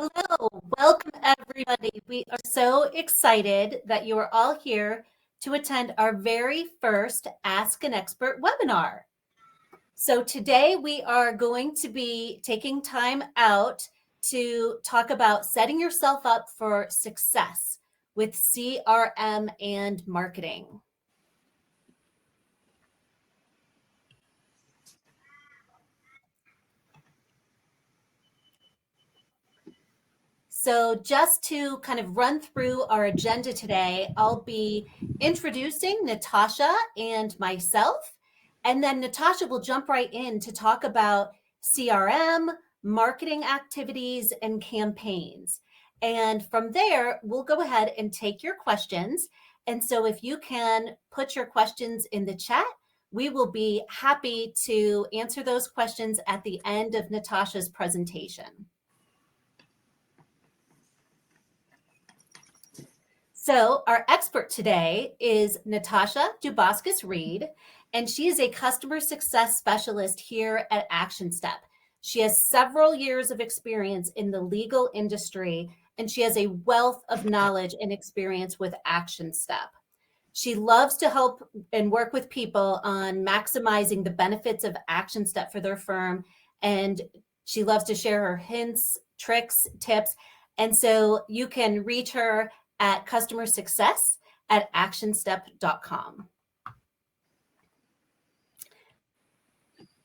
Hello, welcome everybody. We are so excited that you are all here to attend our very first Ask an Expert webinar. So today we are going to be taking time out to talk about setting yourself up for success with CRM and marketing. So just to kind of run through our agenda today, I'll be introducing Natasha and myself, and then Natasha will jump right in to talk about CRM, marketing activities, and campaigns. And from there, we'll go ahead and take your questions. And so if you can put your questions in the chat, we will be happy to answer those questions at the end of Natasha's presentation. So our expert today is Natasha Dubaskis-Reed, and she is a customer success specialist here at Actionstep. She has several years of experience in the legal industry, and she has a wealth of knowledge and experience with Actionstep. She loves to help and work with people on maximizing the benefits of Actionstep for their firm, and she loves to share her hints, tricks, tips. And so you can reach her at customer success at actionstep.com.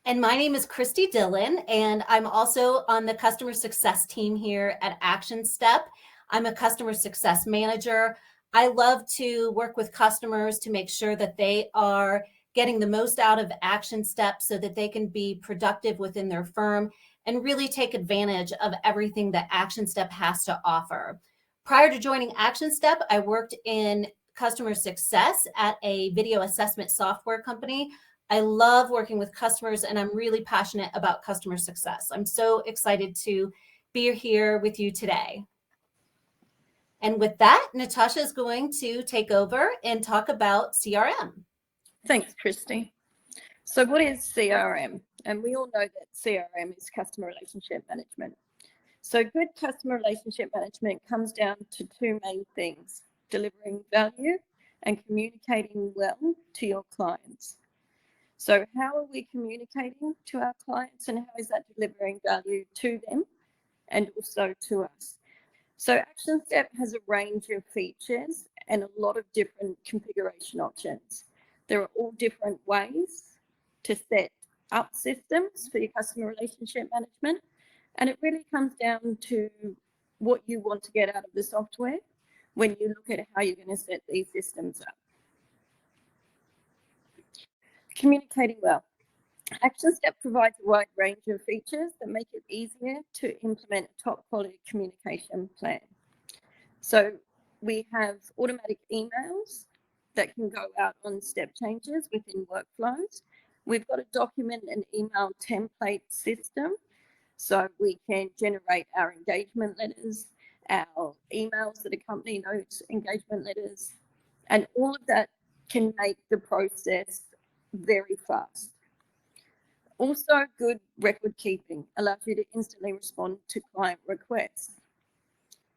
And my name is Christy Dillon, and I'm also on the customer success team here at Actionstep. I'm a customer success manager. I love to work with customers to make sure that they are getting the most out of Actionstep so that they can be productive within their firm and really take advantage of everything that Actionstep has to offer. Prior to joining Actionstep, I worked in customer success at a video assessment software company. I love working with customers, and I'm really passionate about customer success. I'm so excited to be here with you today. And with that, Natasha is going to take over and talk about CRM. Thanks, Christy. So what is CRM? And we all know that CRM is customer relationship management. So good customer relationship management comes down to two main things: delivering value and communicating well to your clients. So how are we communicating to our clients, and how is that delivering value to them and also to us? So Actionstep has a range of features and a lot of different configuration options. There are all different ways to set up systems for your customer relationship management. And it really comes down to what you want to get out of the software when you look at how you're going to set these systems up. Communicating well. Actionstep provides a wide range of features that make it easier to implement a top quality communication plan. So we have automatic emails that can go out on step changes within workflows. We've got a document and email template system, so we can generate our engagement letters, our emails that accompany those engagement letters, and all of that can make the process very fast. Also, good record keeping allows you to instantly respond to client requests.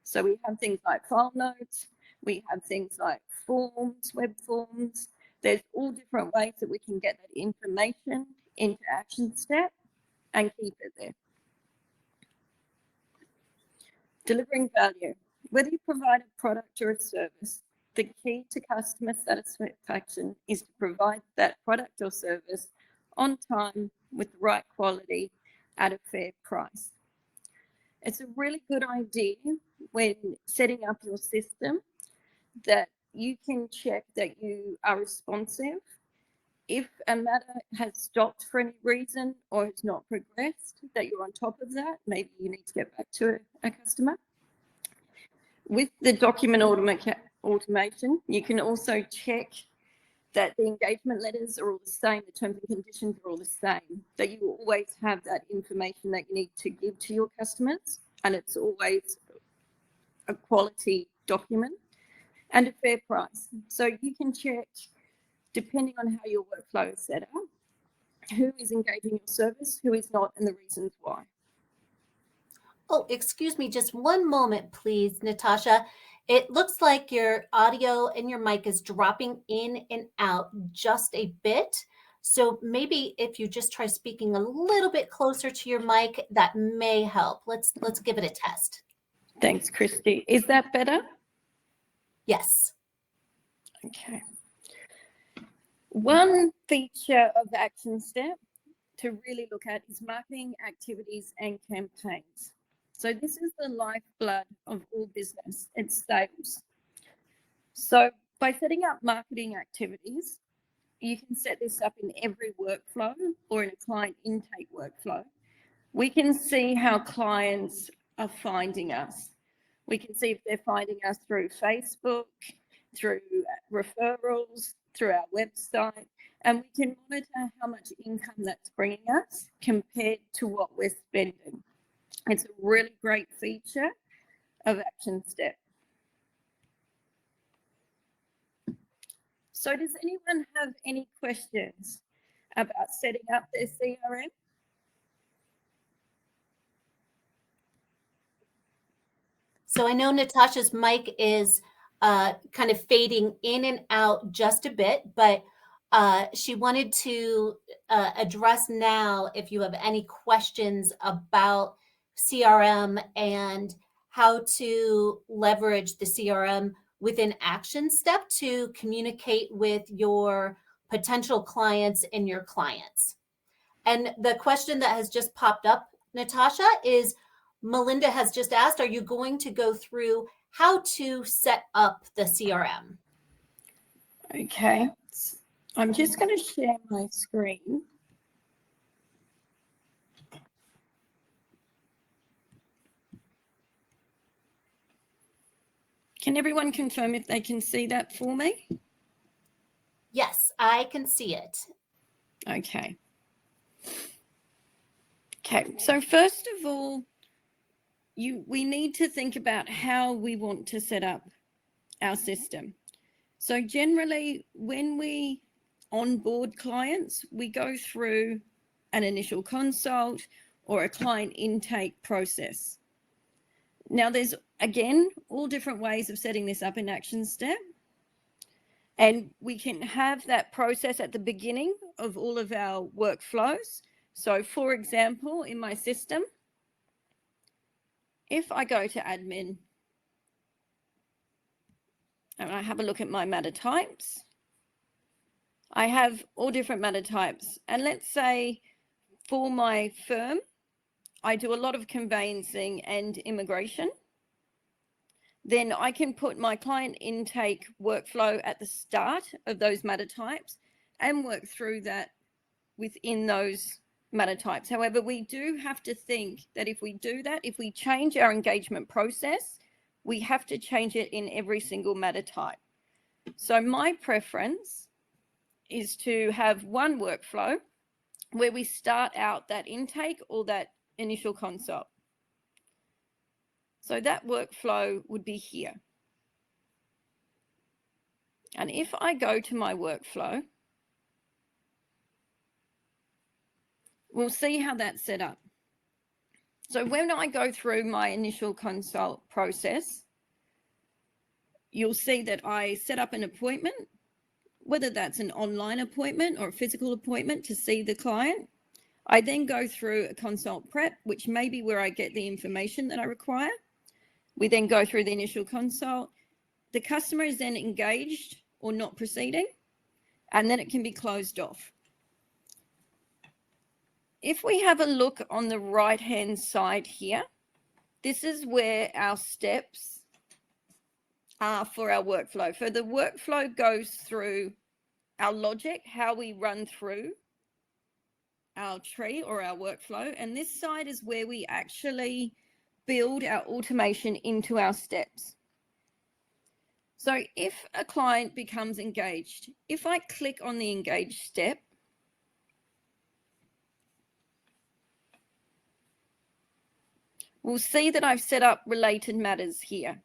So we have things like file notes, we have things like forms, web forms. There's all different ways that we can get that information into Actionstep and keep it there. Delivering value. Whether you provide a product or a service, the key to customer satisfaction is to provide that product or service on time with the right quality at a fair price. It's a really good idea when setting up your system that you can check that you are responsive. If a matter has stopped for any reason or has not progressed, that you're on top of that. Maybe you need to get back to a customer. With the document automation, you can also check that the engagement letters are all the same, the terms and conditions are all the same, that you always have that information that you need to give to your customers, and it's always a quality document and a fair price. So you can check, depending on how your workflow is set up, who is engaging your service, who is not, and the reasons why. Oh, excuse me, just one moment, please, Natasha. It looks like your audio and your mic is dropping in and out just a bit. So maybe if you just try speaking a little bit closer to your mic, that may help. Let's give it a test. Thanks, Christy. Is that better? Yes. Okay. One feature of Actionstep to really look at is marketing activities and campaigns. So this is the lifeblood of all business. It's sales. So by setting up marketing activities, you can set this up in every workflow or in a client intake workflow. We can see how clients are finding us. We can see if they're finding us through Facebook, through referrals, through our website, and we can monitor how much income that's bringing us compared to what we're spending. It's a really great feature of Actionstep. So does anyone have any questions about setting up their CRM? So I know Natasha's mic is kind of fading in and out just a bit, but she wanted to address now if you have any questions about CRM and how to leverage the CRM within Actionstep to communicate with your potential clients and your clients. And the question that has just popped up, Natasha, is Melinda has just asked, are you going to go through how to set up the CRM? Okay, I'm just going to share my screen. Can everyone confirm if they can see that for me? Yes, I can see it. Okay. Okay, so first of all, we need to think about how we want to set up our system. So generally, when we onboard clients, we go through an initial consult or a client intake process. Now, there's, again, all different ways of setting this up in Actionstep. And we can have that process at the beginning of all of our workflows. So, for example, in my system, if I go to admin and I have a look at my matter types, I have all different matter types. And let's say for my firm, I do a lot of conveyancing and immigration. Then I can put my client intake workflow at the start of those matter types and work through that within those matter types. However, we do have to think that if we do that, if we change our engagement process, we have to change it in every single matter type. So my preference is to have one workflow where we start out that intake or that initial consult. So that workflow would be here. And if I go to my workflow, we'll see how that's set up. So when I go through my initial consult process, you'll see that I set up an appointment, whether that's an online appointment or a physical appointment to see the client. I then go through a consult prep, which may be where I get the information that I require. We then go through the initial consult. The customer is then engaged or not proceeding, and then it can be closed off. If we have a look on the right-hand side here, this is where our steps are for our workflow. So the workflow goes through our logic, how we run through our tree or our workflow. And this side is where we actually build our automation into our steps. So if a client becomes engaged, if I click on the engage step, we'll see that I've set up related matters here.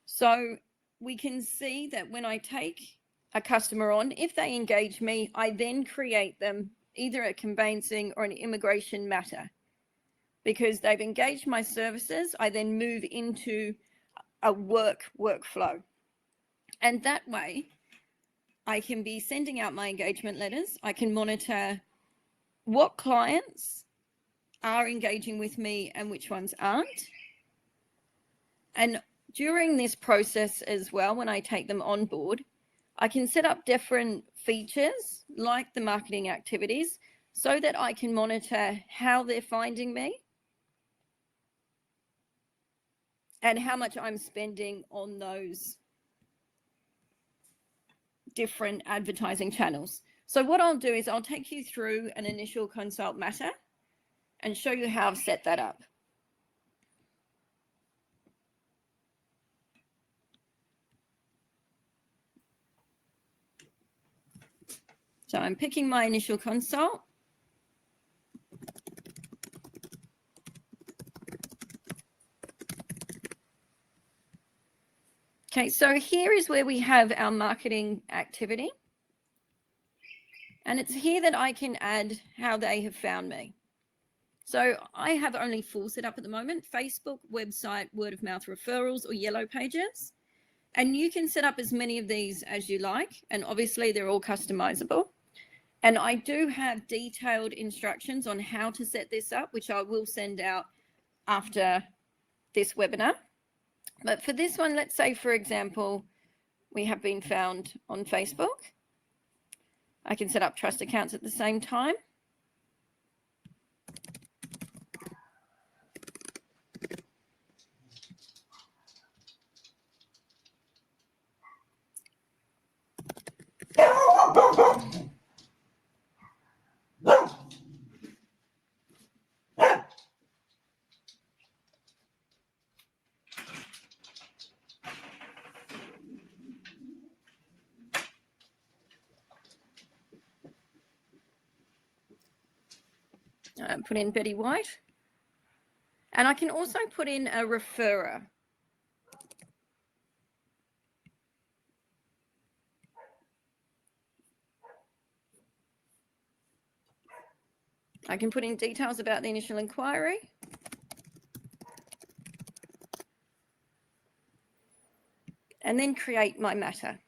So we can see that when I take a customer on, if they engage me, I then create them either a conveyancing or an immigration matter. because they've engaged my services. I then move into a workflow. And that way, I can be sending out my engagement letters. I can monitor what clients are engaging with me and which ones aren't. And during this process as well, when I take them on board, I can set up different features like the marketing activities so that I can monitor how they're finding me and how much I'm spending on those different advertising channels. So what I'll do is I'll take you through an initial consult matter and show you how I've set that up. So I'm picking my initial consult. Okay, so here is where we have our marketing activity. And it's here that I can add how they have found me. So I have only full set up at the moment: Facebook, website, word of mouth referrals, or yellow pages. And you can set up as many of these as you like. And obviously they're all customizable. And I do have detailed instructions on how to set this up, which I will send out after this webinar. But for this one, let's say, for example, we have been found on Facebook. I can set up trust accounts at the same time. Put in Betty White. And I can also put in a referrer. I can put in details about the initial inquiry. And then create my matter.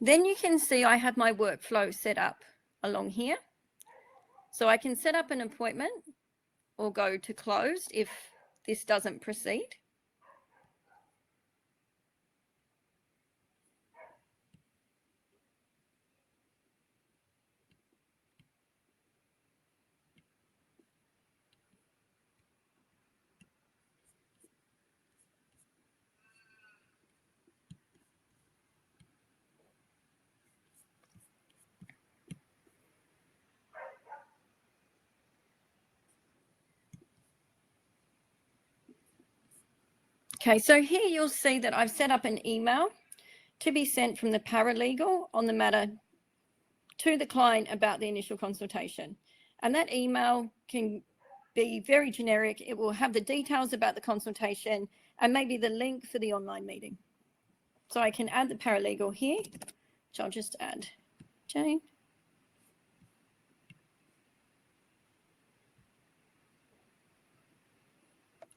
Then you can see I have my workflow set up along here. So I can set up an appointment or go to closed if this doesn't proceed. Okay, so here you'll see that I've set up an email to be sent from the paralegal on the matter to the client about the initial consultation. And that email can be very generic. It will have the details about the consultation and maybe the link for the online meeting. So I can add the paralegal here, which I'll just add Jane.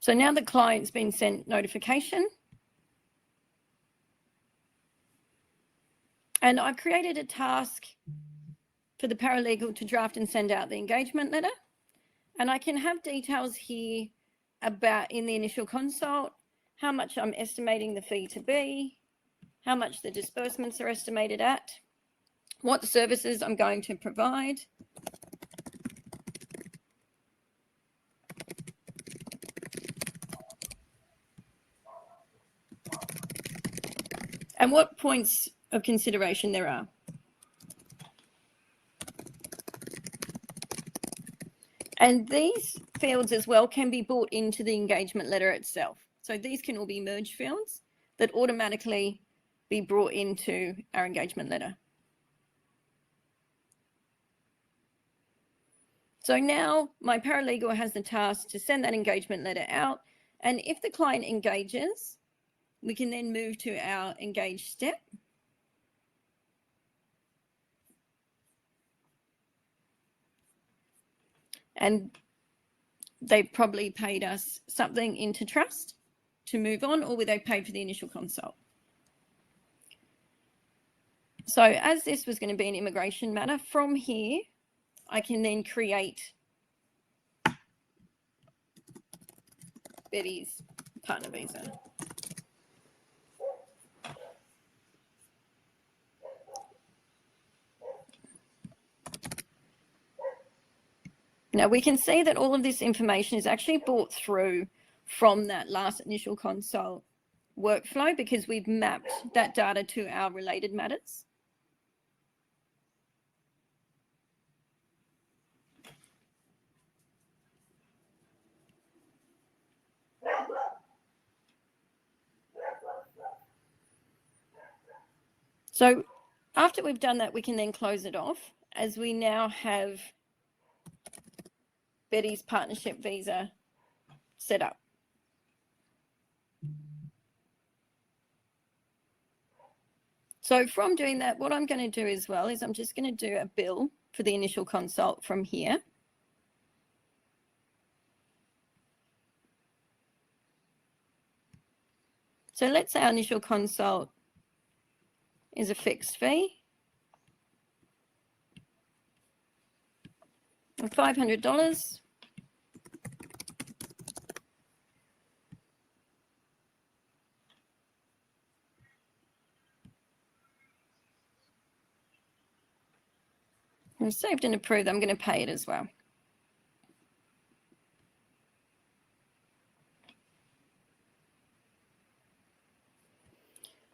So now the client's been sent notification. And I've created a task for the paralegal to draft and send out the engagement letter. And I can have details here about, in the initial consult, how much I'm estimating the fee to be, how much the disbursements are estimated at, what services I'm going to provide. And what points of consideration there are. And these fields as well can be brought into the engagement letter itself. So these can all be merge fields that automatically be brought into our engagement letter. So now my paralegal has the task to send that engagement letter out. And if the client engages, we can then move to our engage step. and they probably paid us something into trust to move on, or they paid for the initial consult. So as this was going to be an immigration matter, from here, I can then create Betty's partner visa. Now we can see that all of this information is actually brought through from that last initial consult workflow, because we've mapped that data to our related matters. So after we've done that, we can then close it off, as we now have Betty's partnership visa set up. So from doing that, what I'm going to do as well is I'm just going to do a bill for the initial consult from here. So let's say our initial consult is a fixed fee of $500. And saved and approved. I'm going to pay it as well.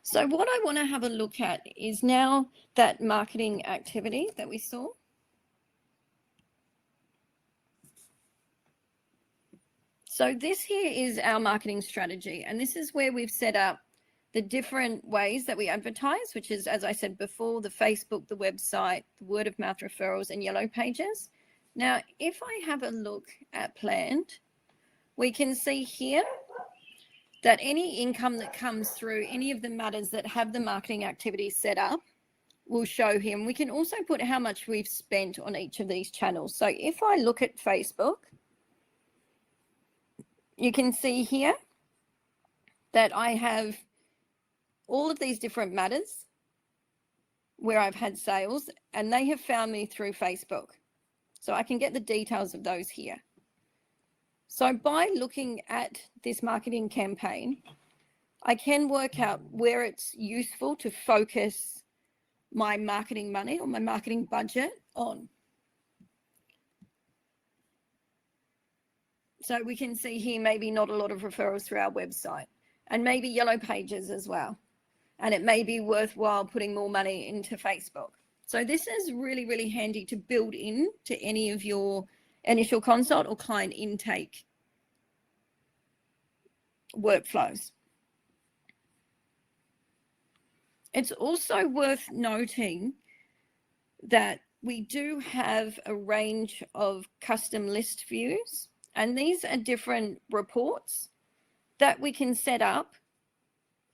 So what I want to have a look at is now that marketing activity that we saw. So this here is our marketing strategy, and this is where we've set up the different ways that we advertise, which is, as I said before, the Facebook, the website, the word of mouth referrals, and yellow pages. Now, if I have a look at planned, we can see here that any income that comes through any of the matters that have the marketing activity set up will show here. And we can also put how much we've spent on each of these channels. So if I look at Facebook, you can see here that I have all of these different matters where I've had sales, and they have found me through Facebook. So I can get the details of those here. So by looking at this marketing campaign, I can work out where it's useful to focus my marketing money or my marketing budget on. So we can see here maybe not a lot of referrals through our website, and maybe yellow pages as well. And it may be worthwhile putting more money into Facebook. So this is really, really handy to build in to any of your initial consult or client intake workflows. It's also worth noting that we do have a range of custom list views, and these are different reports that we can set up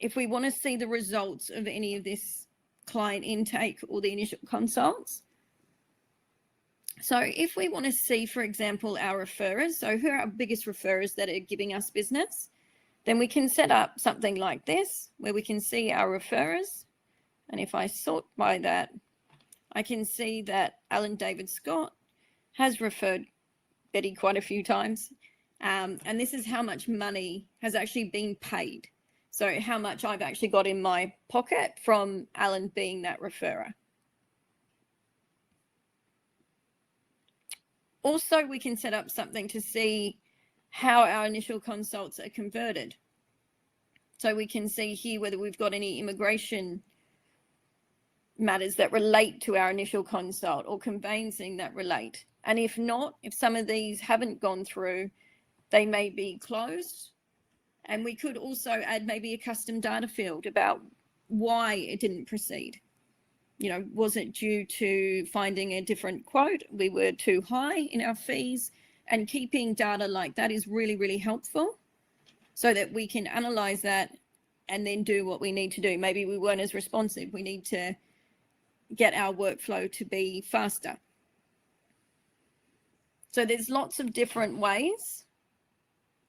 if we want to see the results of any of this client intake or the initial consults. So if we want to see, for example, our referrers, so who are our biggest referrers that are giving us business, then we can set up something like this where we can see our referrers. And if I sort by that, I can see that Alan David Scott has referred Betty quite a few times. And this is how much money has actually been paid. So how much I've actually got in my pocket from Alan being that referrer. Also, we can set up something to see how our initial consults are converted. So we can see here whether we've got any immigration matters that relate to our initial consult or conveyancing that relate. And if not, if some of these haven't gone through, they may be closed. And we could also add maybe a custom data field about why it didn't proceed. You know, was it due to finding a different quote? We were too high in our fees, and keeping data like that is really, really helpful so that we can analyze that and then do what we need to do. Maybe we weren't as responsive. We need to get our workflow to be faster. So there's lots of different ways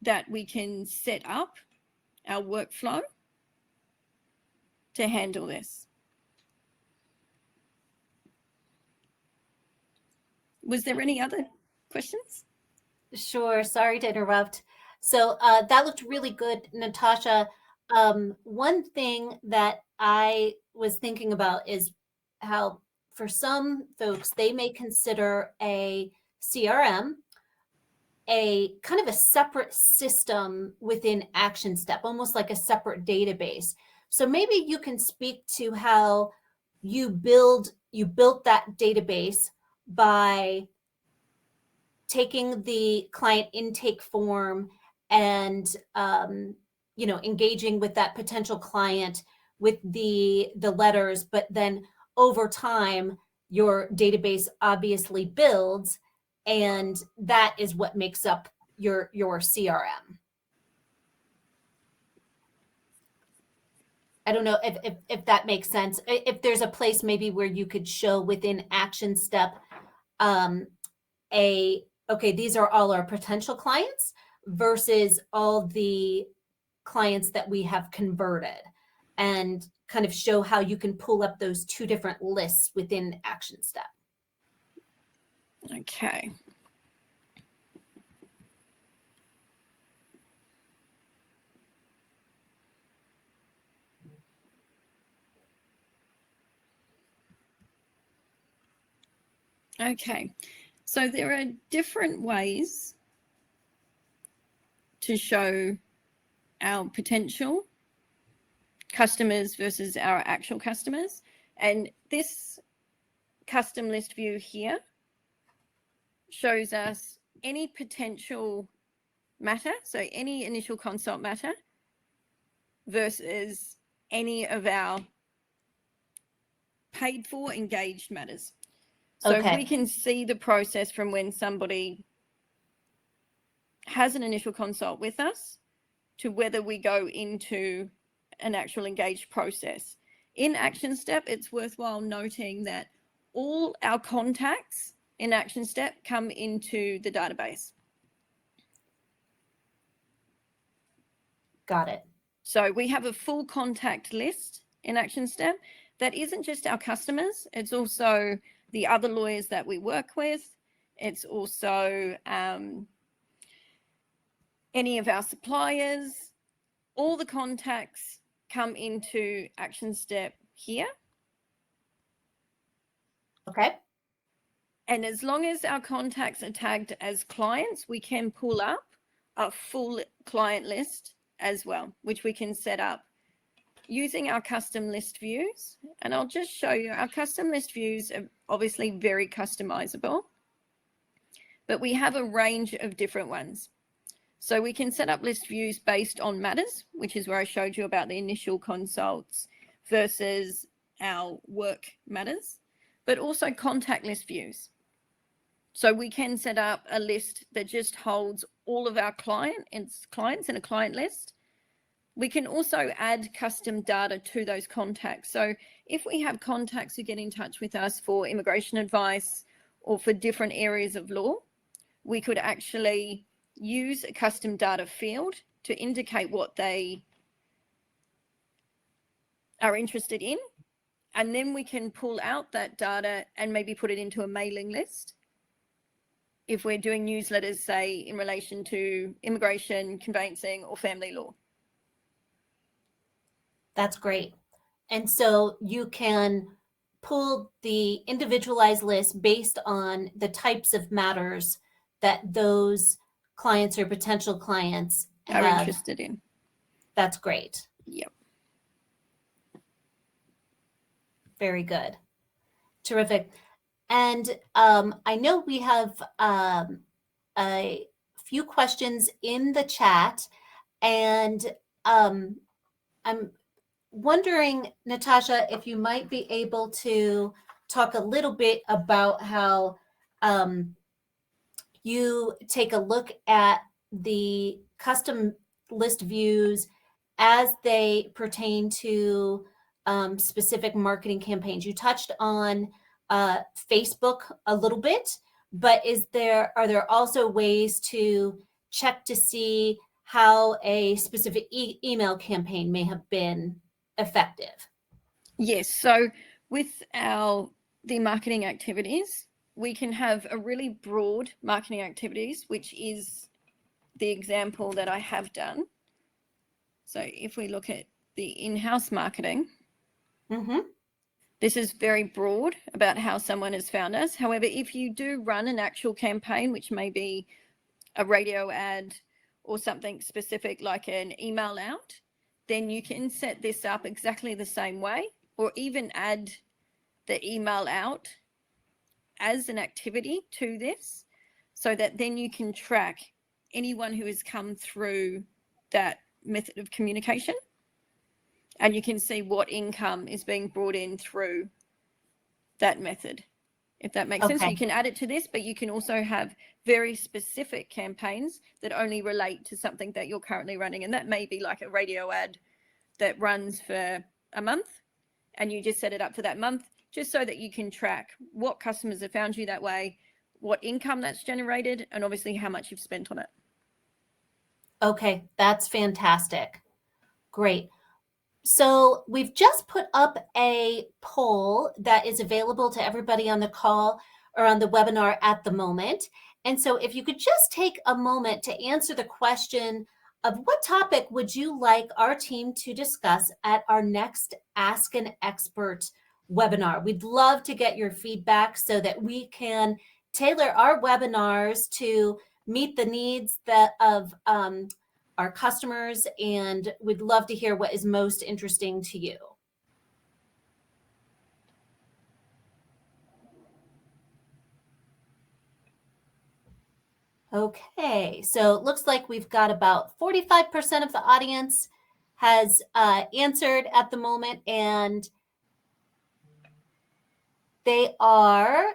that we can set up our workflow to handle this. Was there any other questions? Sure. Sorry to interrupt. So that looked really good, Natasha. One thing that I was thinking about is how, for some folks, they may consider a CRM a kind of a separate system within Actionstep, almost like a separate database. So maybe you can speak to how you built that database by taking the client intake form and engaging with that potential client with the letters, but then over time your database obviously builds, and that is what makes up your CRM. I don't know if that makes sense. If there's a place maybe where you could show within Actionstep okay, these are all our potential clients versus all the clients that we have converted, and kind of show how you can pull up those two different lists within Actionstep. Okay. Okay, so there are different ways to show our potential customers versus our actual customers. And this custom list view here shows us any potential matter, so any initial consult matter versus any of our paid for engaged matters. So Okay. we can see the process from when somebody has an initial consult with us to whether we go into an actual engaged process. In Actionstep, it's worthwhile noting that all our contacts in Actionstep come into the database. Got it. So we have a full contact list in Actionstep that isn't just our customers, it's also the other lawyers that we work with. It's also any of our suppliers. All the contacts come into Actionstep here. Okay. And as long as our contacts are tagged as clients, we can pull up a full client list as well, which we can set up using our custom list views. And I'll just show you, our custom list views are obviously very customizable, but we have a range of different ones. So we can set up list views based on matters, which is where I showed you about the initial consults versus our work matters, but also contact list views. So we can set up a list that just holds all of our clients in a client list. We can also add custom data to those contacts. So if we have contacts who get in touch with us for immigration advice or for different areas of law, we could actually use a custom data field to indicate what they are interested in. And then we can pull out that data and maybe put it into a mailing list. If we're doing newsletters, say, in relation to immigration, conveyancing, or family law. That's great. And so you can pull the individualized list based on the types of matters that those clients or potential clients are have interested in. That's great. Yep. Very good. Terrific. And I know we have a few questions in the chat, and I'm wondering, Natasha, if you might be able to talk a little bit about how you take a look at the custom list views as they pertain to specific marketing campaigns. You touched on Facebook a little bit, but are there also ways to check to see how a specific email campaign may have been effective? Yes. So with the marketing activities, we can have a really broad marketing activities, which is the example that I have done. So if we look at the in-house marketing, this is very broad about how someone has found us. However, if you do run an actual campaign, which may be a radio ad or something specific like an email out, then you can set this up exactly the same way, or even add the email out as an activity to this, so that then you can track anyone who has come through that method of communication, and you can see what income is being brought in through that method, if that makes sense. So you can add it to this, but you can also have very specific campaigns that only relate to something that you're currently running. And that may be like a radio ad that runs for a month, and you just set it up for that month, just so that you can track what customers have found you that way, what income that's generated, and obviously how much you've spent on it. Okay, that's fantastic. Great. So we've just put up a poll that is available to everybody on the call or on the webinar at the moment. And so if you could just take a moment to answer the question of what topic would you like our team to discuss at our next Ask an Expert webinar? We'd love to get your feedback so that we can tailor our webinars to meet the needs of our customers, and we'd love to hear what is most interesting to you. Okay, so it looks like we've got about 45% of the audience has answered at the moment, and they are,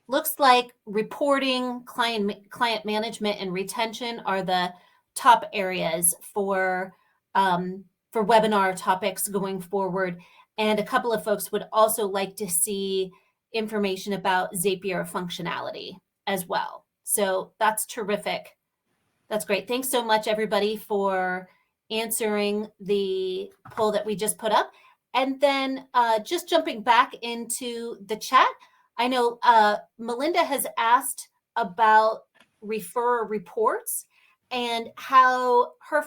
looks like reporting, client management, and retention are the top areas for webinar topics going forward. And a couple of folks would also like to see information about Zapier functionality as well. So that's terrific. That's great. Thanks so much, everybody, for answering the poll that we just put up. And then just jumping back into the chat, I know Melinda has asked about refer reports and how her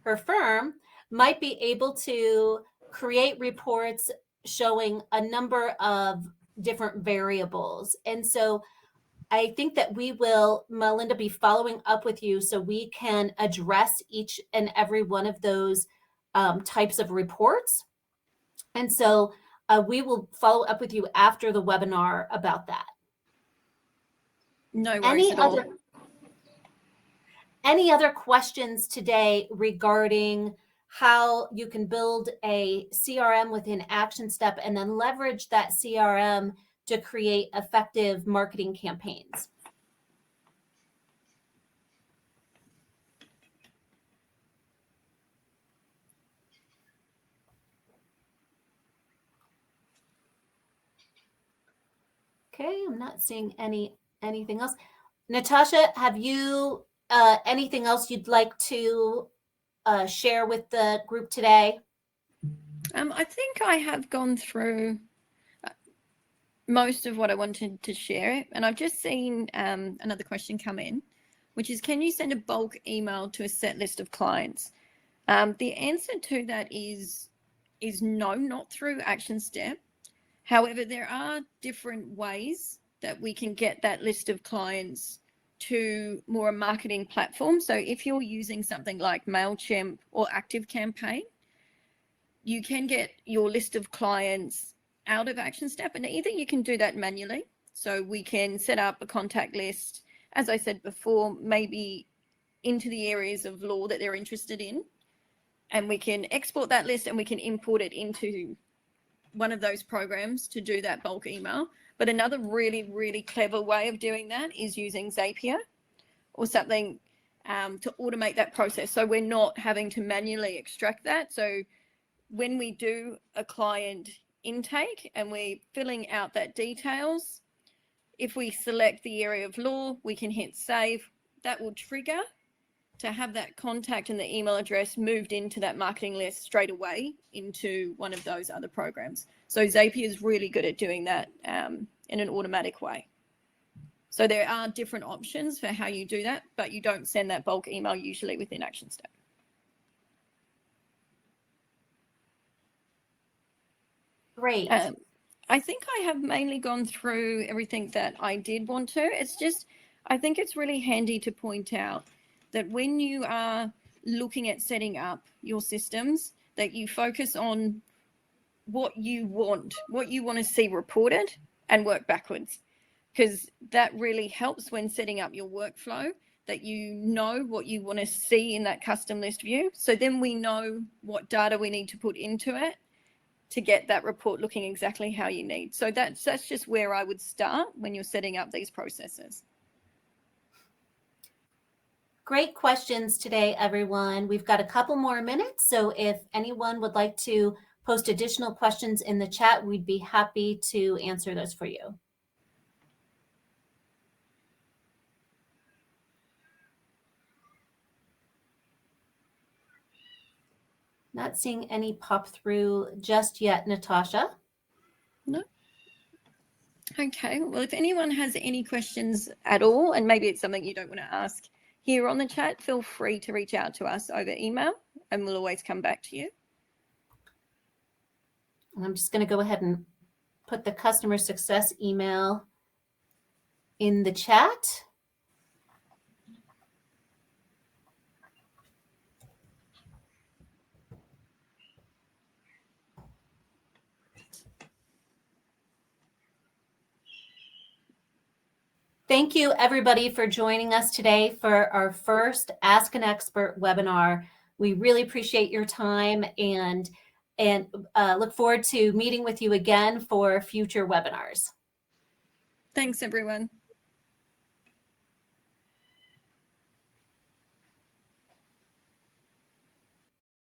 firm might be able to create reports showing a number of different variables. And so I think that we will, Melinda, be following up with you so we can address each and every one of those types of reports. And so we will follow up with you after the webinar about that. No worries at all. Any other questions today regarding how you can build a CRM within Actionstep and then leverage that CRM to create effective marketing campaigns? Okay, I'm not seeing anything else. Natasha, have you anything else you'd like to share with the group today? I think I have gone through most of what I wanted to share, and I've just seen another question come in, which is, can you send a bulk email to a set list of clients? The answer to that is no, not through Actionstep. However, there are different ways that we can get that list of clients to more a marketing platform. So if you're using something like MailChimp or ActiveCampaign, you can get your list of clients out of Actionstep, and either you can do that manually. So we can set up a contact list, as I said before, maybe into the areas of law that they're interested in, and we can export that list and we can import it into one of those programs to do that bulk email. But another really, really clever way of doing that is using Zapier or something to automate that process. So we're not having to manually extract that. So when we do a client intake and we're filling out that details, if we select the area of law, we can hit save. That will trigger to have that contact and the email address moved into that marketing list straight away into one of those other programs. So Zapier is really good at doing that in an automatic way. So there are different options for how you do that, but you don't send that bulk email usually within Actionstep. Great. I think I have mainly gone through everything that I did want to. It's just, I think it's really handy to point out that when you are looking at setting up your systems, that you focus on what you want to see reported and work backwards, because that really helps when setting up your workflow, that you know what you want to see in that custom list view. So then we know what data we need to put into it to get that report looking exactly how you need. So that's just where I would start when you're setting up these processes. Great questions today, everyone. We've got a couple more minutes, so if anyone would like to post additional questions in the chat, we'd be happy to answer those for you. Not seeing any pop through just yet, Natasha. No. Okay, well, if anyone has any questions at all, and maybe it's something you don't want to ask here on the chat, feel free to reach out to us over email and we'll always come back to you. I'm just going to go ahead and put the customer success email in the chat. Thank you, everybody, for joining us today for our first Ask an Expert webinar. We really appreciate your time and look forward to meeting with you again for future webinars. Thanks, everyone.